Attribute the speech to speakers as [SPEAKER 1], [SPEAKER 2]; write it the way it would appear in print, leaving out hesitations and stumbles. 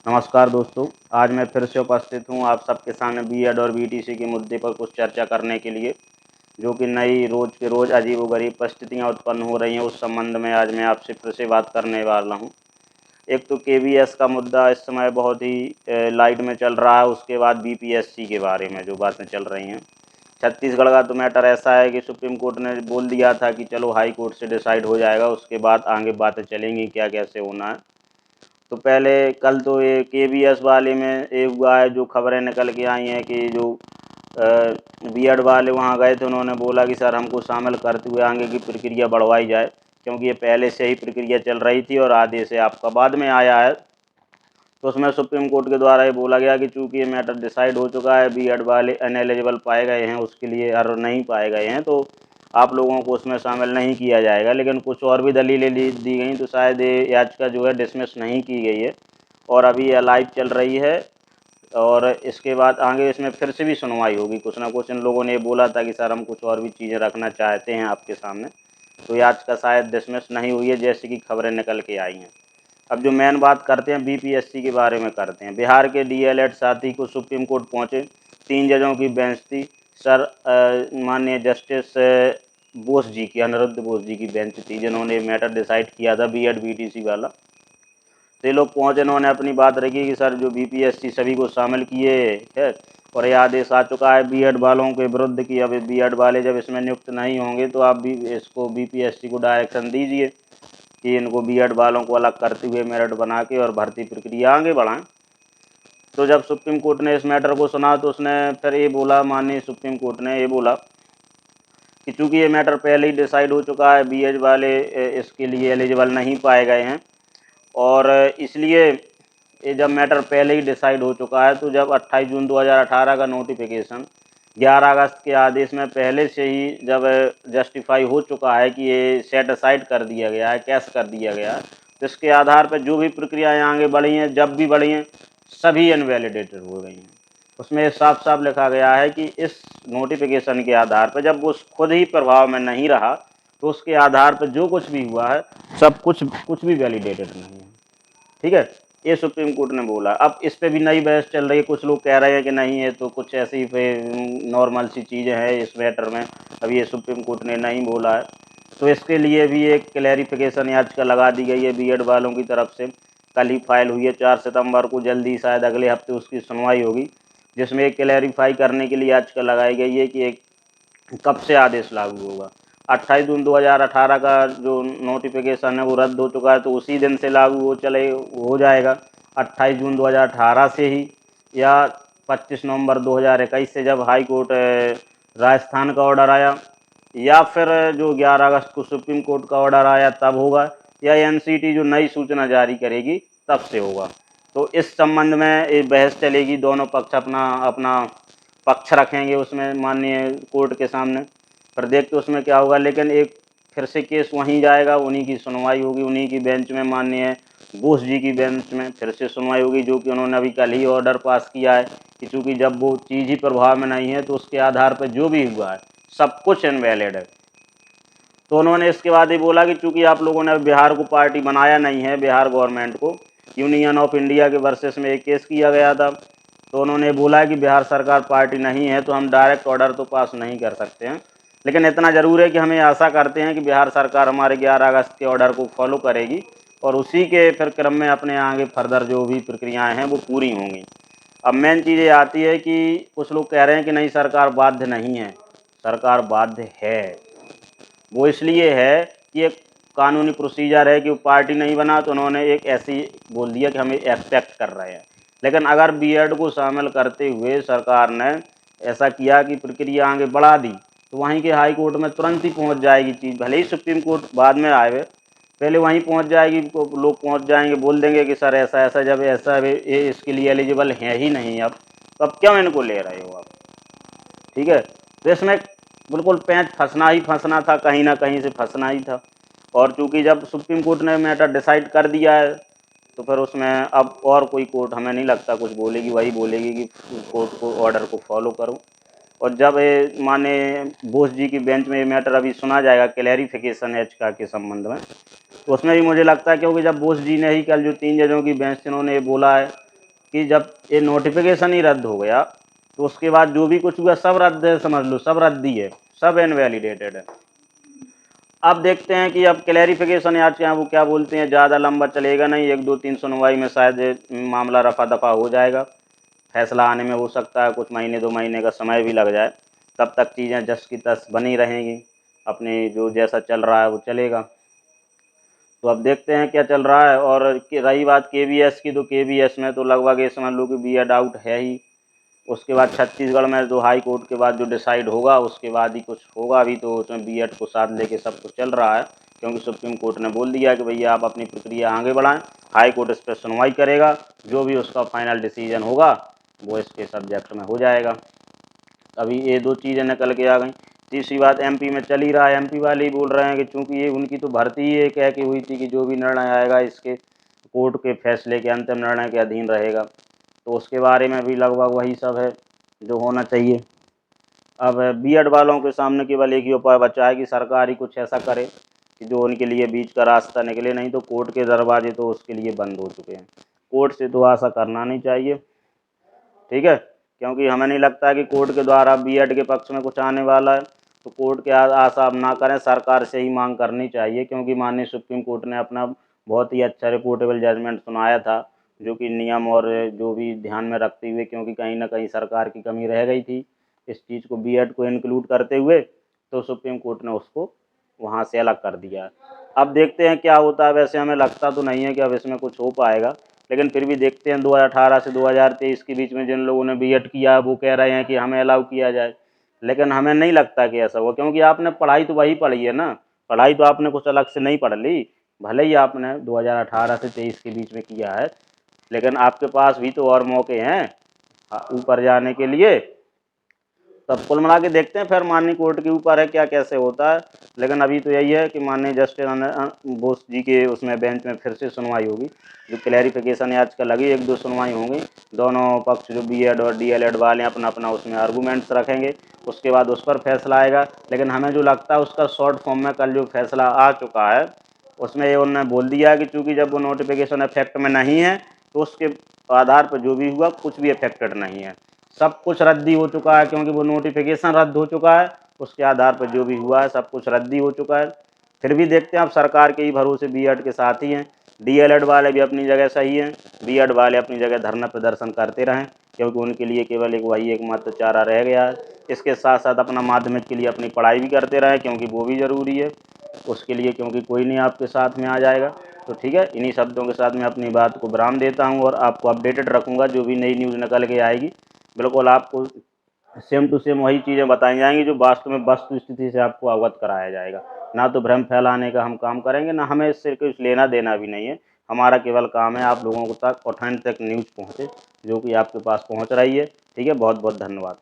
[SPEAKER 1] नमस्कार दोस्तों, आज मैं फिर से उपस्थित हूँ आप सबके सामने बीएड और बीटीसी के मुद्दे पर कुछ चर्चा करने के लिए, जो कि नई रोज़ के रोज़ अजीबोगरीब परिस्थितियाँ उत्पन्न हो रही हैं। उस संबंध में आज मैं आपसे फिर से बात करने वाला हूँ। एक तो केवीएस का मुद्दा इस समय बहुत ही लाइट में चल रहा है, उसके बाद बीपीएससी के बारे में जो बातें चल रही हैं। छत्तीसगढ़ का तो मैटर ऐसा है कि सुप्रीम कोर्ट ने बोल दिया था कि चलो हाई कोर्ट से डिसाइड हो जाएगा, उसके बाद आगे बातें चलेंगी क्या कैसे होना है। तो पहले कल तो ये केवीएस वाले में ये हुआ है, जो खबरें निकल के आई हैं कि जो बीएड वाले वहाँ गए थे, उन्होंने बोला कि सर हमको शामिल करते हुए आगे की प्रक्रिया बढ़वाई जाए, क्योंकि ये पहले से ही प्रक्रिया चल रही थी और आदेश है आपका बाद में आया है। तो उसमें सुप्रीम कोर्ट के द्वारा ये बोला गया कि चूंकि ये मैटर डिसाइड हो चुका है, बीएड वाले अनएलिजिबल पाए गए हैं, उसके लिए और नहीं पाए गए हैं, तो आप लोगों को उसमें शामिल नहीं किया जाएगा। लेकिन कुछ और भी दलीलें दी गई, तो शायद ये याचिका जो है डिसमिस नहीं की गई है और अभी ये लाइव चल रही है। और इसके बाद आगे इसमें फिर से भी सुनवाई होगी। कुछ ना कुछ इन लोगों ने बोला था कि सर हम कुछ और भी चीज़ें रखना चाहते हैं आपके सामने, तो याचिका शायद डिसमिस नहीं हुई है, जैसे कि खबरें निकल के आई हैं। अब जो मेन बात करते हैं बीपीएससी के बारे में करते हैं। बिहार के डीएलएड साथी को सुप्रीम कोर्ट पहुंचे, 3 जजों की बेंच थी। सर माननीय जस्टिस बोस जी की, अनिरुद्ध बोस जी की बेंच थी, जिन्होंने मैटर डिसाइड किया था बीएड बीटीसी वाला। तो ये लोग पहुँचे, इन्होंने अपनी बात रखी कि सर जो बीपीएससी सभी को शामिल किए है और ये आदेश आ चुका है बीएड वालों के विरुद्ध कि अब बीएड वाले जब इसमें नियुक्त नहीं होंगे तो आप भी इसको बीपीएससी को डायरेक्शन दीजिए कि इनको बीएड वालों को अलग करते हुए मेरिट बना के और भर्ती प्रक्रिया आगे बढ़ाएं। तो जब सुप्रीम कोर्ट ने इस मैटर को सुना, तो उसने फिर ये बोला, माननीय सुप्रीम कोर्ट ने ये बोला कि चूंकि ये मैटर पहले ही डिसाइड हो चुका है, बीएड वाले इसके लिए एलिजिबल नहीं पाए गए हैं और इसलिए ये जब मैटर पहले ही डिसाइड हो चुका है, तो जब 28 जून 2018 का नोटिफिकेशन 11 अगस्त के आदेश में पहले से ही जब जस्टिफाई हो चुका है कि ये सेट असाइड कर दिया गया है, कैश कर दिया गया है, तो इसके आधार पर जो भी प्रक्रियाएं आगे बढ़ी हैं, जब भी बढ़ी हैं, सभी इनवैलिडेटेड हो गई हैं। उसमें साफ साफ लिखा गया है कि इस नोटिफिकेशन के आधार पर जब वो खुद ही प्रभाव में नहीं रहा, तो उसके आधार पर जो कुछ भी हुआ है सब कुछ भी वैलिडेटेड नहीं है। ठीक है, ये सुप्रीम कोर्ट ने बोला। अब इस पे भी नई बहस चल रही है। कुछ लोग कह रहे हैं कि नहीं, ये तो कुछ ऐसी नॉर्मल सी चीज़ें हैं इस मैटर में, अभी ये सुप्रीम कोर्ट ने नहीं बोला है। तो इसके लिए भी एक क्लैरिफिकेशन याचिका लगा दी गई है बीएड वालों की तरफ से। कल ही फाइल हुई है 4 सितंबर को, जल्दी शायद अगले हफ्ते उसकी सुनवाई होगी, जिसमें एक क्लैरिफाई करने के लिए याचिका लगाई गई है कि एक कब से आदेश लागू होगा। 28 जून 2018 का जो नोटिफिकेशन है वो रद्द हो चुका है, तो उसी दिन से लागू हो जाएगा 28 जून 2018 से ही, या 25 नवंबर 2021 से जब हाई कोर्ट राजस्थान का ऑर्डर आया, या फिर जो 11 अगस्त को सुप्रीम कोर्ट का ऑर्डर आया तब होगा, या एनसीटी जो नई सूचना जारी करेगी तब से होगा। तो इस संबंध में ये बहस चलेगी, दोनों पक्ष अपना अपना पक्ष रखेंगे उसमें माननीय कोर्ट के सामने, फिर देखते उसमें क्या होगा। लेकिन एक फिर से केस वहीं जाएगा, उन्हीं की सुनवाई होगी, उन्हीं की बेंच में, माननीय बोस जी की बेंच में फिर से सुनवाई होगी, जो कि उन्होंने अभी कल ही ऑर्डर पास किया है कि चूँकि जब वो चीज़ ही प्रभाव में नहीं है, तो उसके आधार पर जो भी हुआ है सब कुछ इनवैलिड है। तो उन्होंने इसके बाद ही बोला कि चूँकि आप लोगों ने बिहार को पार्टी बनाया नहीं है, बिहार गवर्नमेंट को यूनियन ऑफ इंडिया के वर्सेस में एक केस किया गया था, तो उन्होंने बोला कि बिहार सरकार पार्टी नहीं है, तो हम डायरेक्ट ऑर्डर तो पास नहीं कर सकते हैं। लेकिन इतना ज़रूर है कि हमें आशा करते हैं कि बिहार सरकार हमारे 11 अगस्त के ऑर्डर को फॉलो करेगी और उसी के फिर क्रम में अपने आगे फर्दर जो भी प्रक्रियाएँ हैं वो पूरी होंगी। अब मेन चीज़ ये आती है कि कुछ लोग कह रहे हैं कि नहीं, सरकार बाध्य नहीं है। सरकार बाध्य है। वो इसलिए है कि एक कानूनी प्रोसीजर है कि वो पार्टी नहीं बना, तो उन्होंने एक ऐसी बोल दिया कि हम एक्सपेक्ट कर रहे हैं। लेकिन अगर बीएड को शामिल करते हुए सरकार ने ऐसा किया कि प्रक्रिया आगे बढ़ा दी, तो वहीं के हाई कोर्ट में तुरंत ही पहुंच जाएगी चीज़। भले ही सुप्रीम कोर्ट बाद में आए हुए, पहले वहीं पहुंच जाएगी, लोग पहुंच जाएंगे, बोल देंगे कि सर ऐसा ऐसा, जब ऐसा ये इसके लिए एलिजिबल है ही नहीं अब, तो अब क्यों इनको ले रहे हो आप। ठीक है, तो इसमें बिल्कुल पेंच फंसना ही फंसना था, कहीं ना कहीं से फंसना ही था। और चूंकि जब सुप्रीम कोर्ट ने मैटर डिसाइड कर दिया है, तो फिर उसमें अब और कोई कोर्ट हमें नहीं लगता कुछ बोलेगी, वही बोलेगी कि कोर्ट को ऑर्डर को फॉलो करो। और जब ये माने बोस जी की बेंच में ये मैटर अभी सुना जाएगा, क्लैरिफिकेशन याचिका के संबंध में, तो उसमें भी मुझे लगता है, क्योंकि जब बोस जी ने ही कल जो 3 जजों की बेंच, इन्होंने ये बोला है कि जब ये नोटिफिकेशन ही रद्द हो गया तो उसके बाद जो भी कुछ हुआ सब रद्द है, समझ लो सब रद्द ही है, सब इनवैलिडेटेड है। अब देखते हैं कि अब क्लैरिफिकेशन आज क्या वो क्या बोलते हैं, ज़्यादा लंबा चलेगा नहीं, 1 2 3 सुनवाई में शायद मामला रफा दफा हो जाएगा, फैसला आने में हो सकता है कुछ महीने 2 महीने का समय भी लग जाए, तब तक चीज़ें जस की तस बनी रहेंगी, अपने जो जैसा चल रहा है वो चलेगा। तो अब देखते हैं क्या चल रहा है। और रही बात केवीएस की, तो केवीएस में तो लगभग ये समझ लो कि बीएड आउट है ही। उसके बाद छत्तीसगढ़ में जो हाई कोर्ट के बाद जो डिसाइड होगा उसके बाद ही कुछ होगा। अभी तो उसमें बीएड को साथ लेके सब कुछ चल रहा है, क्योंकि सुप्रीम कोर्ट ने बोल दिया कि भैया आप अपनी प्रक्रिया आगे बढ़ाएं, हाई कोर्ट इस पर सुनवाई करेगा, जो भी उसका फाइनल डिसीजन होगा वो इसके सब्जेक्ट में हो जाएगा। अभी ये 2 चीज़ें निकल के आ गई। तीसरी बात एमपी में चल ही रहा है, एमपी वाले ही बोल रहे हैं कि चूँकि ये उनकी तो भर्ती ही एक कह के हुई थी कि जो भी निर्णय आएगा इसके कोर्ट के फैसले के अंतिम निर्णय के अधीन रहेगा, तो उसके बारे में भी लगभग वही सब है जो होना चाहिए। अब बीएड वालों के सामने केवल एक ही उपाय बचा है कि सरकार ही कुछ ऐसा करे कि जो उनके लिए बीच का रास्ता निकले, नहीं तो कोर्ट के दरवाजे तो उसके लिए बंद हो चुके हैं। कोर्ट से तो आशा करना नहीं चाहिए, ठीक है, क्योंकि हमें नहीं लगता है कि कोर्ट के द्वारा बीएड के पक्ष में कुछ आने वाला है। तो कोर्ट के आशा अब ना करें, सरकार से ही मांग करनी चाहिए, क्योंकि माननीय सुप्रीम कोर्ट ने अपना बहुत ही अच्छा रिपोर्टेबल जजमेंट सुनाया था, जो कि नियम और जो भी ध्यान में रखते हुए, क्योंकि कहीं ना कहीं सरकार की कमी रह गई थी इस चीज़ को बीएड को इंक्लूड करते हुए, तो सुप्रीम कोर्ट ने उसको वहाँ से अलग कर दिया। अब देखते हैं क्या होता है। वैसे हमें लगता तो नहीं है कि अब इसमें कुछ हो पाएगा, लेकिन फिर भी देखते हैं। 2018 से 2023 के बीच में जिन लोगों ने बीएड किया वो कह रहे हैं कि हमें अलाउ किया जाए, लेकिन हमें नहीं लगता कि ऐसा हो, क्योंकि आपने पढ़ाई तो वही पढ़ी है ना, पढ़ाई तो आपने कुछ अलग से नहीं पढ़ ली। भले ही आपने 2018 से 23 के बीच में किया है, लेकिन आपके पास भी तो और मौके हैं ऊपर जाने के लिए। तब कुल मिला के देखते हैं, फिर माननीय कोर्ट के ऊपर है क्या कैसे होता है। लेकिन अभी तो यही है कि माननीय जस्टिस बोस जी के उसमें बेंच में फिर से सुनवाई होगी। जो क्लैरिफिकेशन है आजकल लगी, 1 2 सुनवाई होंगी, दोनों पक्ष जो बीएड और डीएलएड वाले हैं अपना अपना उसमें आर्गूमेंट्स रखेंगे, उसके बाद उस पर फैसला आएगा। लेकिन हमें जो लगता है उसका शॉर्ट फॉर्म में कल जो फैसला आ चुका है उसमें ये उन्होंने बोल दिया है कि चूँकि जब वो नोटिफिकेशन इफेक्ट में नहीं है तो उसके आधार पर जो भी हुआ कुछ भी इफेक्टेड नहीं है, सब कुछ रद्दी हो चुका है, क्योंकि वो नोटिफिकेशन रद्द हो चुका है, उसके आधार पर जो भी हुआ है सब कुछ रद्दी हो चुका है। फिर भी देखते हैं, आप सरकार के ही भरोसे बीएड के साथ ही हैं, डीएलएड वाले भी अपनी जगह सही हैं, बीएड वाले अपनी जगह धरना प्रदर्शन करते रहें, क्योंकि उनके लिए केवल एक वही एकमात्र चारा रह गया है। इसके साथ साथ अपना माध्यमिक के लिए अपनी पढ़ाई भी करते रहें, क्योंकि वो भी ज़रूरी है उसके लिए, क्योंकि कोई नहीं आपके साथ में आ जाएगा। तो ठीक है, इन्हीं शब्दों के साथ मैं अपनी बात को विराम देता हूँ और आपको अपडेटेड रखूँगा, जो भी नई न्यूज़ निकल के आएगी बिल्कुल आपको सेम टू सेम वही चीज़ें बताई जाएंगी जो वास्तव में वस्तु स्थिति से आपको अवगत कराया जाएगा। ना तो भ्रम फैलाने का हम काम करेंगे, ना हमें इससे कुछ लेना देना भी नहीं है। हमारा केवल काम है आप लोगों को तक ऑथेंटिक न्यूज़ पहुँचे, जो कि आपके पास पहुँच रही है। ठीक है, बहुत बहुत धन्यवाद।